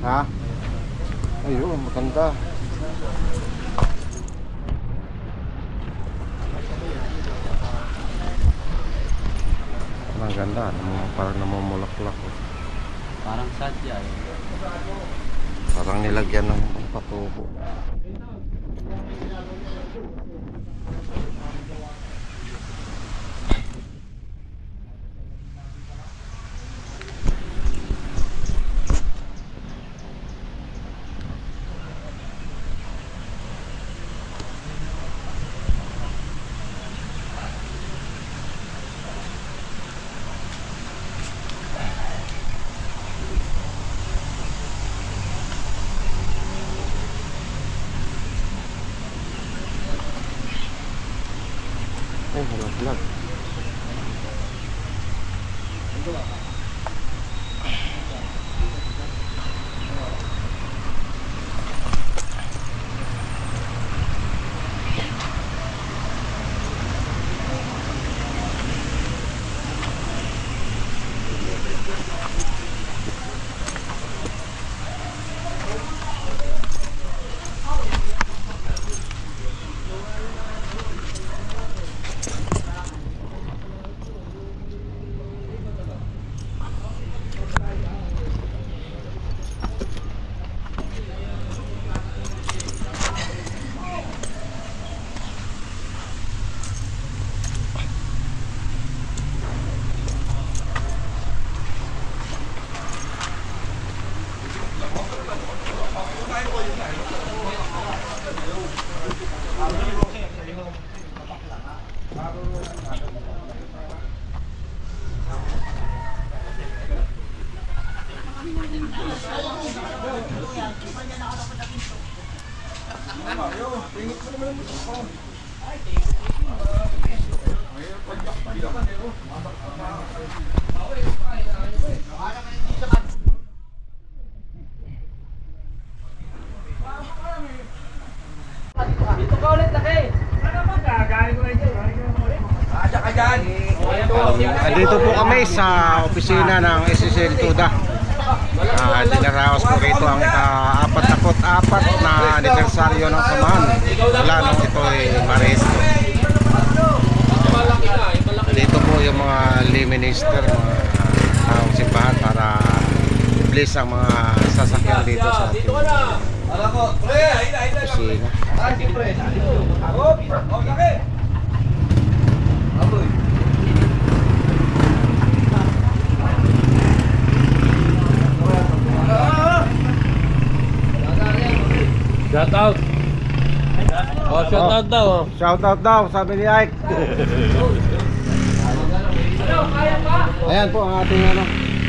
Ha? Ayun, maganda. Ang ganda, parang namumulaklak. Parang sadya eh. Parang nilagyan ng patubo. Vlog. Dito ka ulit, laki. Ano ba? Gagawin ko na dyan. Asya ka dyan. Andito po kami sa opisina ng SSL Tuda. Dinaraos ko rito ang ika-44 na anibersaryo ng samahan mula nung ito ay maresto. Dito po yung mga lay minister, mga taong simbahan para bless ang mga sasakyan dito sa ating opisina. Shout out. Oh, shout out daw. Shout out daw, sabi ni Ike. Ayan po ang ating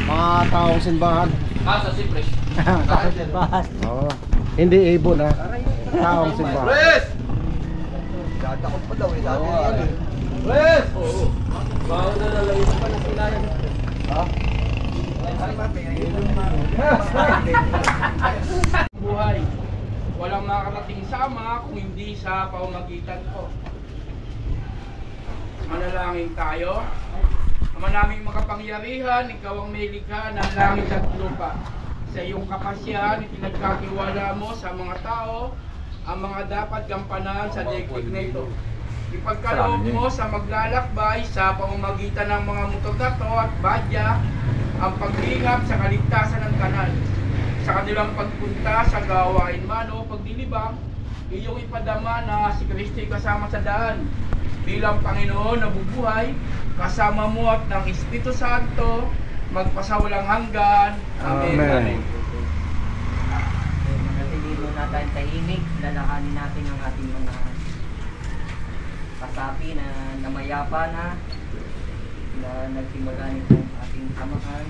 mga taong simbahan. Sa Sipres. Taong simbahan. Oo. Hindi ibon ha. Taong simbahan. Dadakot pa daw eh. Dati yan eh. Pres! Oo. Bago na nalayo pa ng kailangan. Ha? Buhay. Walang makarating sama kung hindi sa pamamagitan ko. Manalangin tayo. Ama naming makapangyarihan, ikaw ang may likha ng langit at lupa. Sa iyong kapasyahan, ipinagkatiwala mo sa mga tao ang mga dapat gampanan sa daigdig na ito. Ipagkaloob mo sa maglalakbay sa pamamagitan ng mga motor na to at badya ang paglingap sa kaligtasan ng kanal. Sa kanilang pagpunta sa gawain man o pagdilibang, iyong ipadama na si Kristo kasama sa daan. Bilang Panginoon na bubuhay, kasama mo at ng Espiritu Santo, magpasawalang hanggan. Amen. Amen. Manatili na tayong tahimik, lalakanin natin ang ating mga kasapi na namayapa na nagsimula nitong ating samahan.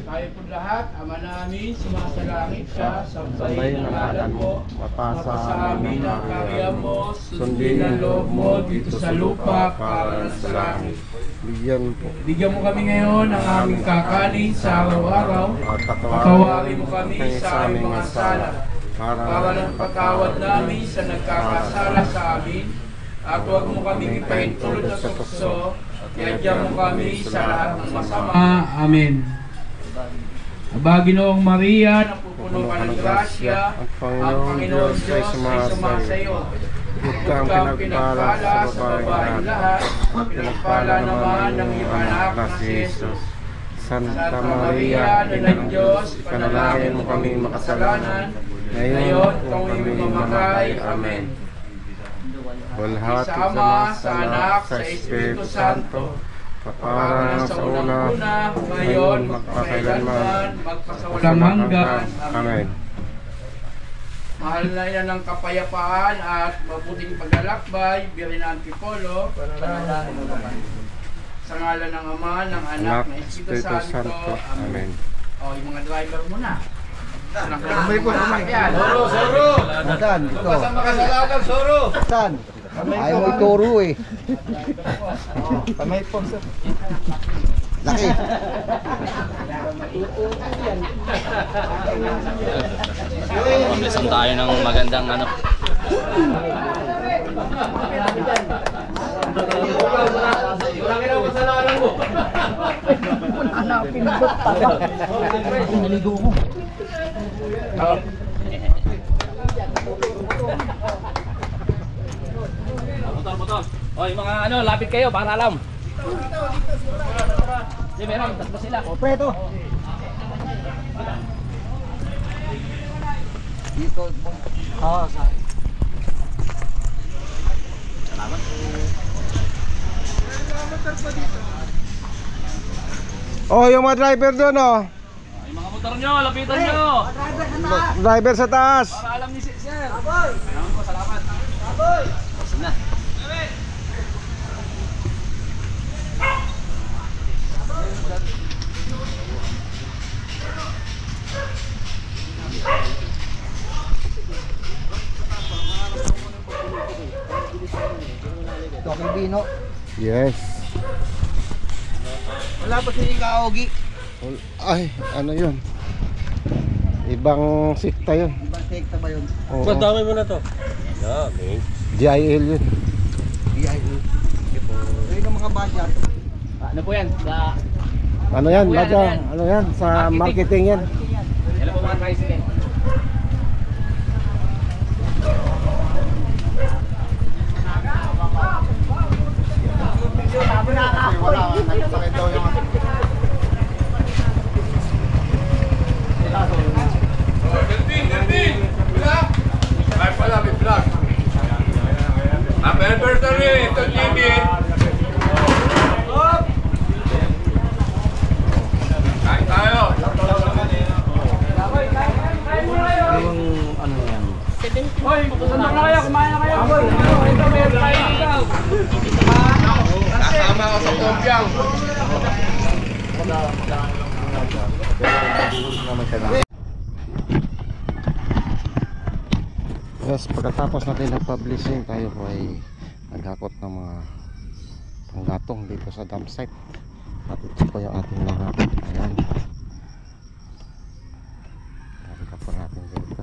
Tayo po lahat, Ama namin, sumasalangit ka, Sambahin ang ngalan mo, mapasa sa amin ang karya mo, sundin ang loob mo dito sa lupa para sa langit. Bigyan po. Bigyan mo kami ngayon ng aming kakanin sa araw-araw. At Patawarin mo kami sa aming mga sala, para ng patawad namin sa nagkakasala sa amin. At huwag mo kami ipahintulot sa tukso, iadya mo kami sa lahat ng masama. Amen. Aba, Ginoong Maria, napupuno ka ng grasya, ang Panginoon Diyos ay sumasayo. Huwag kang pinagpala sa babaeng lahat, pinagpala naman ng iyong anak na si Jesus. Santa Maria, Ina ng Diyos, panalangin mo kami makasalanan, ngayon kung kami mamatay. Amen. Walhati Sa Ama, sa Anak, sa Espiritu Santo, para sa una, ngayon, magpakailanman, magpasawalang hanggan. Amen. Mahal na ina ng kapayapaan at mabuting paglalakbay, Birhen Antipolo, sa ngalan ng Ama, ng Anak, ng Espiritu Santo. Amen. O, yung mga driver mo na. Kamay po, kamay. Soro! Saan? Ito. Basta makasalanan, Soro! Saan? Ayaw mo ituro eh. Kamay po, sir. Laki. Mamisan tayo ng magandang ano. Naligo ko. Motor. Oy, mga ano, lapit kayo para alam. Di meron, tatlo sila. O, preto. Dito. Sa. Salamat. Oh, yung mga driver doon, oh. Yung mga motor nyo, lapitan nyo. Driver sa taas. Para alam ni Sir. Aboy. Salamat. Aboy. Sige na. Toki Bino. Yes. Wala pa si Kaogi. Ay, ano yun? Ibang sikta yun. Ibang sekta ba yun? Oo. dami mo na to. Dami. GIL yun. BIO. Ayun ang mga budget. Ano po yan? Sa... Ano yan? Kuya, Madya? ano yan? Ano yan? Sa marketing yan. Yan po mga tricycle. Delvin! Vlog! Ay pala, may vlog. Happy anniversary, ito Jimmy. Kain tayo. Hoy, saan na kayo? Kumain na kayo. Ito, may tayo dito. Kasama ko sa Pompiang. Yes, pagkatapos natin nag-publishing, tayo po ay naghakot ng mga panggatong dito sa dump site. At ito po yung ating mga ayan. Narika po natin dito.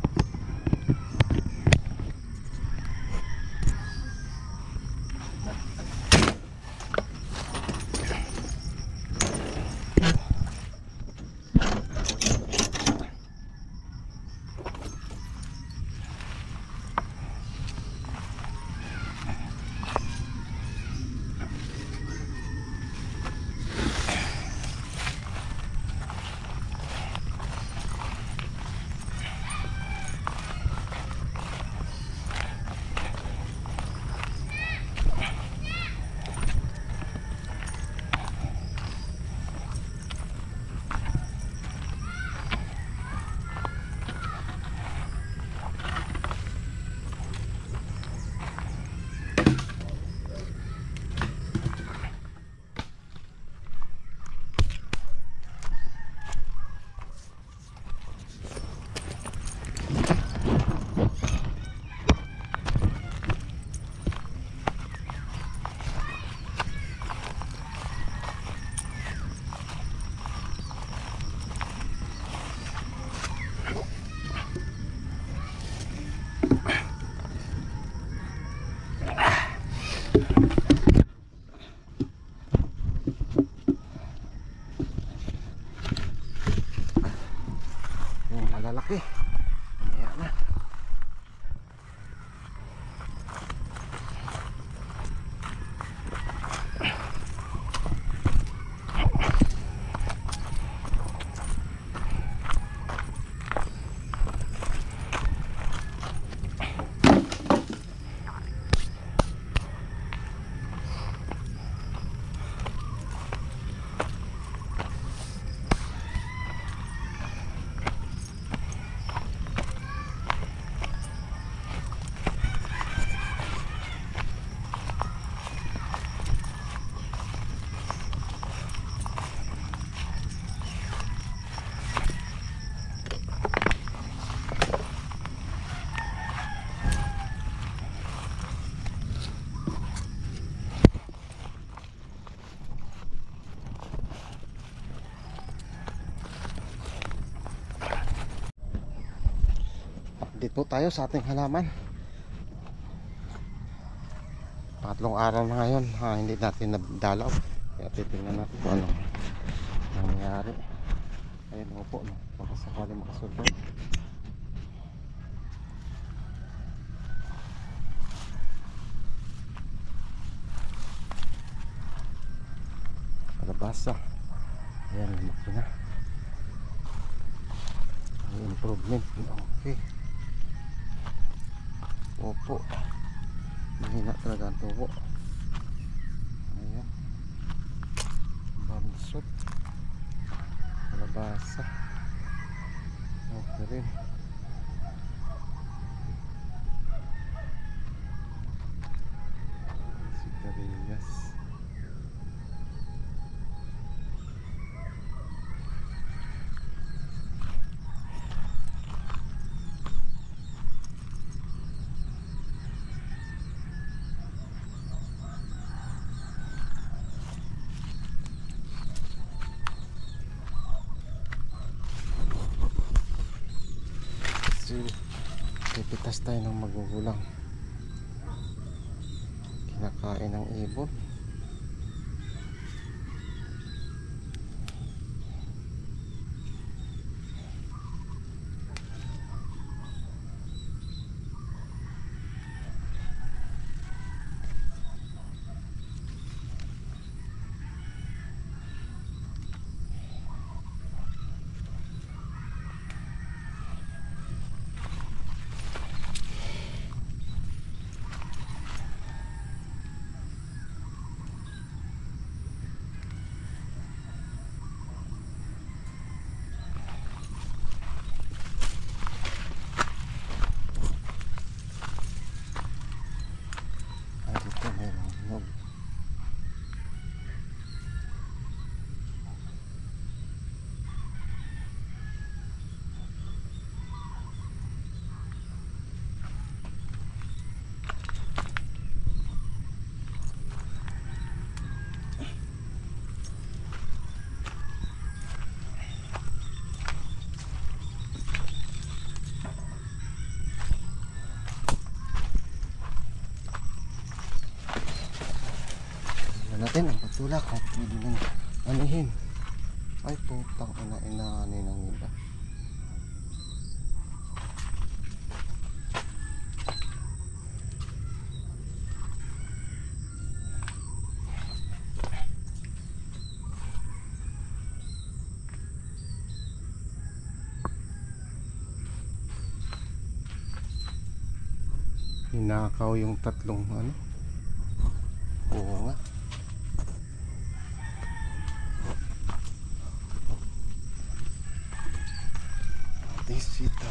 malalaki. Ayan na. Update po tayo sa ating halaman. Pangatlong araw na ngayon, hindi natin nadalaw. Kaya titingnan natin kung anong nangyari. Ayun mo po, no? Baka sakali makasurvive. Kalabasa. Ayan, lumaki na. May improvement. Okay. Opo. Mahina talaga ang tubo. Ayan. Bamsot. Kalabasa. Okay rin. Sigarilyas. Pipitas tayo ng magugulang. Kinakain ng ibon. Natin ang patulak kung pwede nang anihin. Ay putang ina-ina ng iba. Hinakaw yung tatlong ano. Oo nga. Sita.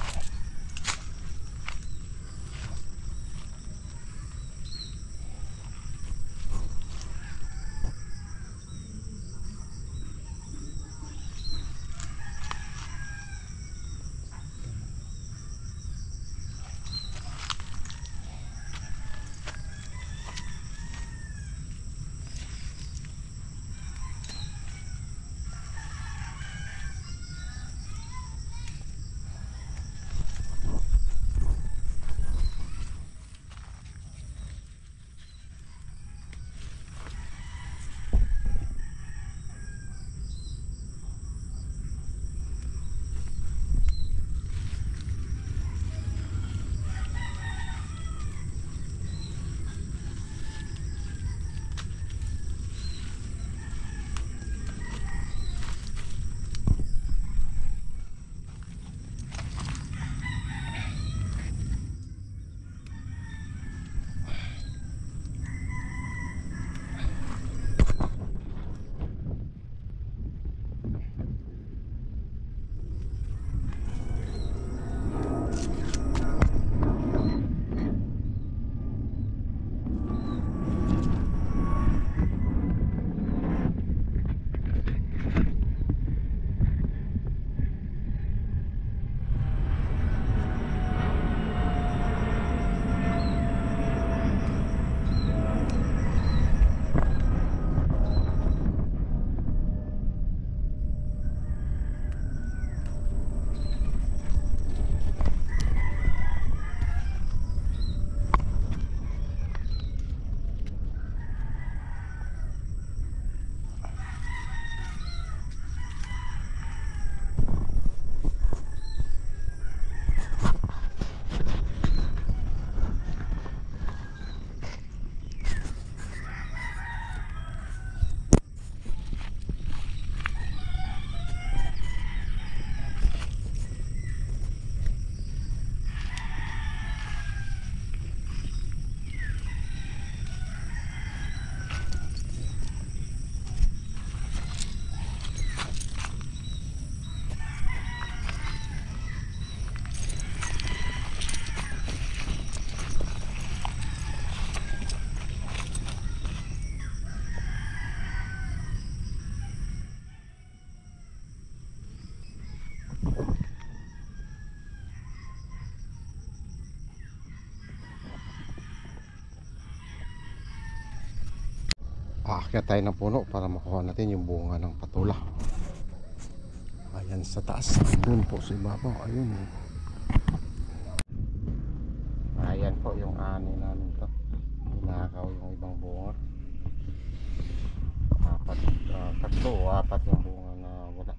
Aakyat tayo ng puno para makuha natin yung bunga ng patula. Ayan sa taas. Doon po sa ibabaw. Ayun. Ayan po yung ani namin to. Pinakaw yung ibang bunga. Tatlo o apat yung bunga na wala.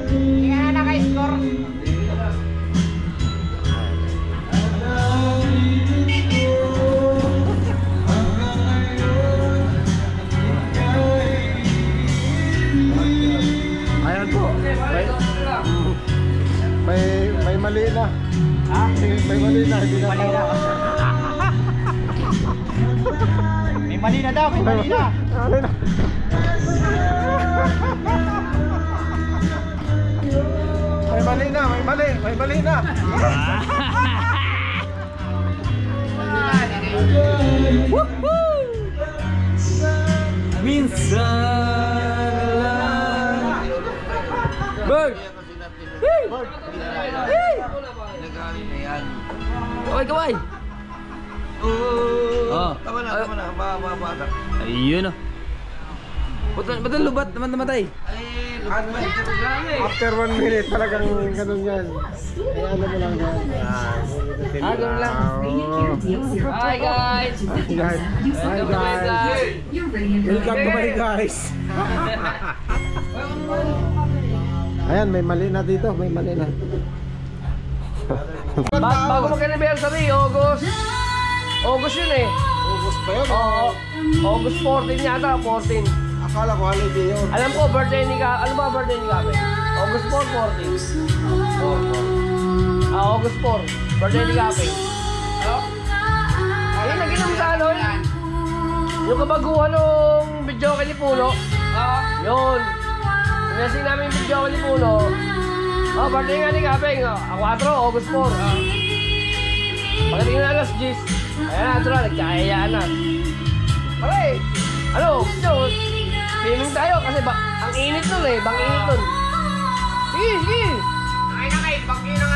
Hindi ka na naka-score. Ayan po. May mali na. Ha? May mali na. Hindi na mali na. May mali na daw, may mali na. Mali na. May mali na, may mali. May mali na. Bird! Kaway, kaway! Oh. Tama na, bata. Ayun oh. Ba't lubat naman namatay? After 1 minute, talagang ganun yan. Eh, ano mo lang yan. Ganun lang. Hi guys! Hi guys. Hi guys. Welcome to my guys. Ayan, may mali na dito. May mali na. Bago mag-anniversary, August. August yun eh. August pa yun? Oo. August 14 yata, 14. Akala ko holiday yun. Alam ko, birthday ni Ka. Ano ba birthday ni Kape? August 4, 14. August 4. Birthday ni Kape. Ano? Ayun, nag-inom sa ano eh. Yung kabaguhan ng video kay ni Puno. Yun. Pinasing namin yung video kay ni Puno. Oh, birthday nga ni Kape. 4, August 4. Pagdating na alas 10. Ayan na, ito na. Nagkakayaan na. Pare, ano? Swimming tayo kasi ang init nun eh. Bang init nun. Sige, sige. Ay na kayo, bakit na